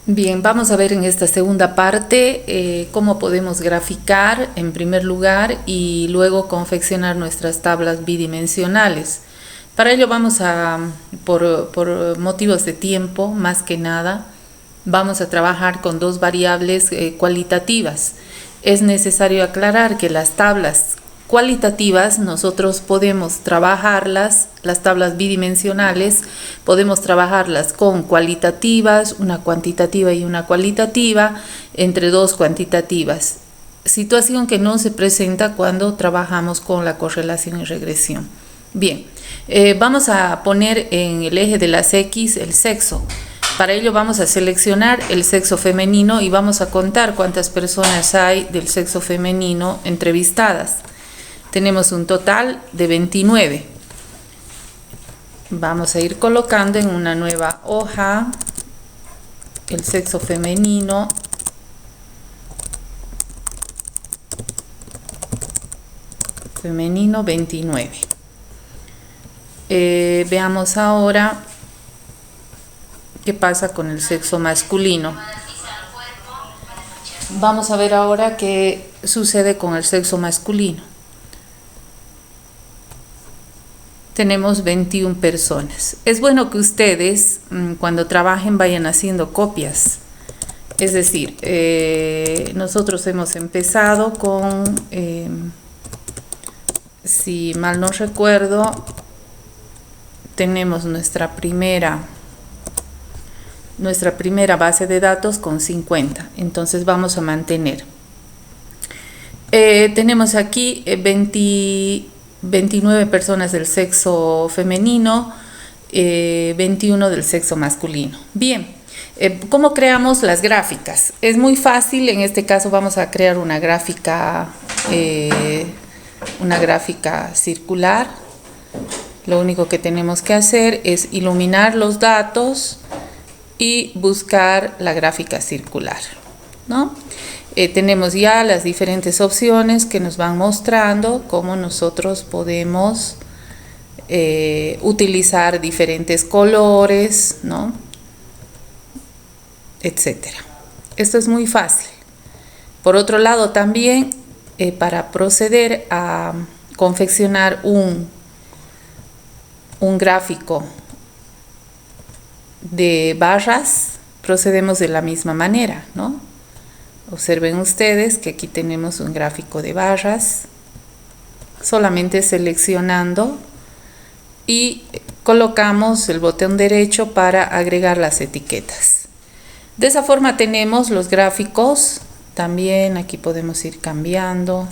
Bien, vamos a ver en esta segunda parte cómo podemos graficar en primer lugar y luego confeccionar nuestras tablas bidimensionales. Para ello por motivos de tiempo, más que nada, vamos a trabajar con dos variables cualitativas. Es necesario aclarar que las tablas cualitativas nosotros podemos trabajarlas, las tablas bidimensionales, podemos trabajarlas con cualitativas, una cuantitativa y una cualitativa, entre dos cuantitativas. Situación que no se presenta cuando trabajamos con la correlación y regresión. Bien, vamos a poner en el eje de las X el sexo. Para ello vamos a seleccionar el sexo femenino y vamos a contar cuántas personas hay del sexo femenino entrevistadas. Tenemos un total de 29. Vamos a ir colocando en una nueva hoja el sexo femenino. Femenino 29. Veamos ahora qué pasa con el sexo masculino. Vamos a ver ahora qué sucede con el sexo masculino. Tenemos 21 personas. Es bueno que ustedes cuando trabajen vayan haciendo copias. Es decir, nosotros hemos empezado con, si mal no recuerdo, tenemos nuestra primera base de datos con 50. Entonces vamos a mantener. Tenemos aquí 29 personas del sexo femenino, 21 del sexo masculino. Bien, ¿cómo creamos las gráficas? Es muy fácil, en este caso vamos a crear una gráfica circular. Lo único que tenemos que hacer es iluminar los datos y buscar la gráfica circular, ¿no? Tenemos ya las diferentes opciones que nos van mostrando cómo nosotros podemos utilizar diferentes colores, ¿no? Etcétera. Esto es muy fácil. Por otro lado, también para proceder a confeccionar un gráfico de barras, procedemos de la misma manera, ¿no? Observen ustedes que aquí tenemos un gráfico de barras, solamente seleccionando y colocamos el botón derecho para agregar las etiquetas. De esa forma tenemos los gráficos, también aquí podemos ir cambiando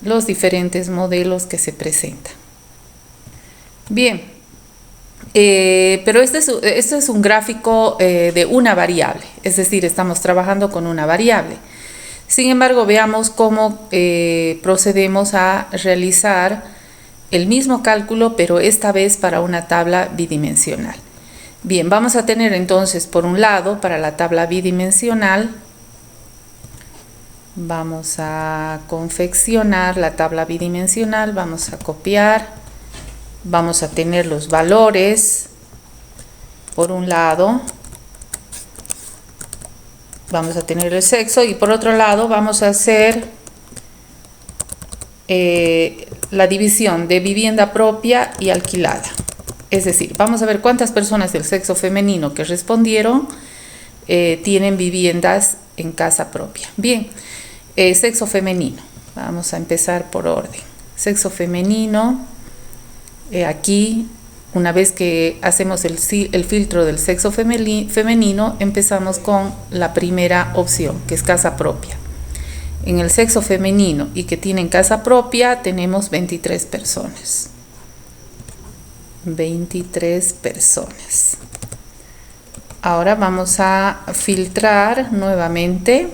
los diferentes modelos que se presentan. Bien. Pero este es un gráfico de una variable, es decir, estamos trabajando con una variable. Sin embargo, veamos cómo procedemos a realizar el mismo cálculo, pero esta vez para una tabla bidimensional. Bien, vamos a tener entonces, por un lado, para la tabla bidimensional, vamos a confeccionar la tabla bidimensional, vamos a copiar. Vamos a tener los valores, por un lado, vamos a tener el sexo y por otro lado vamos a hacer la división de vivienda propia y alquilada. Es decir, vamos a ver cuántas personas del sexo femenino que respondieron tienen viviendas en casa propia. Bien, sexo femenino, vamos a empezar por orden. Sexo femenino. Aquí, una vez que hacemos el filtro del sexo femenino, empezamos con la primera opción, que es casa propia. En el sexo femenino y que tienen casa propia, tenemos 23 personas. 23 personas. Ahora vamos a filtrar nuevamente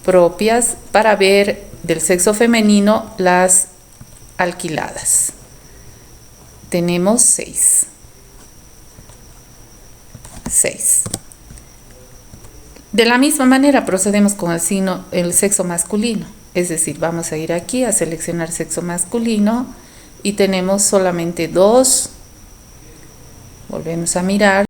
propias para ver del sexo femenino las alquiladas. Tenemos 6. De la misma manera procedemos con el sexo masculino. Es decir, vamos a ir aquí a seleccionar sexo masculino y tenemos solamente 2. Volvemos Vamos a mirar.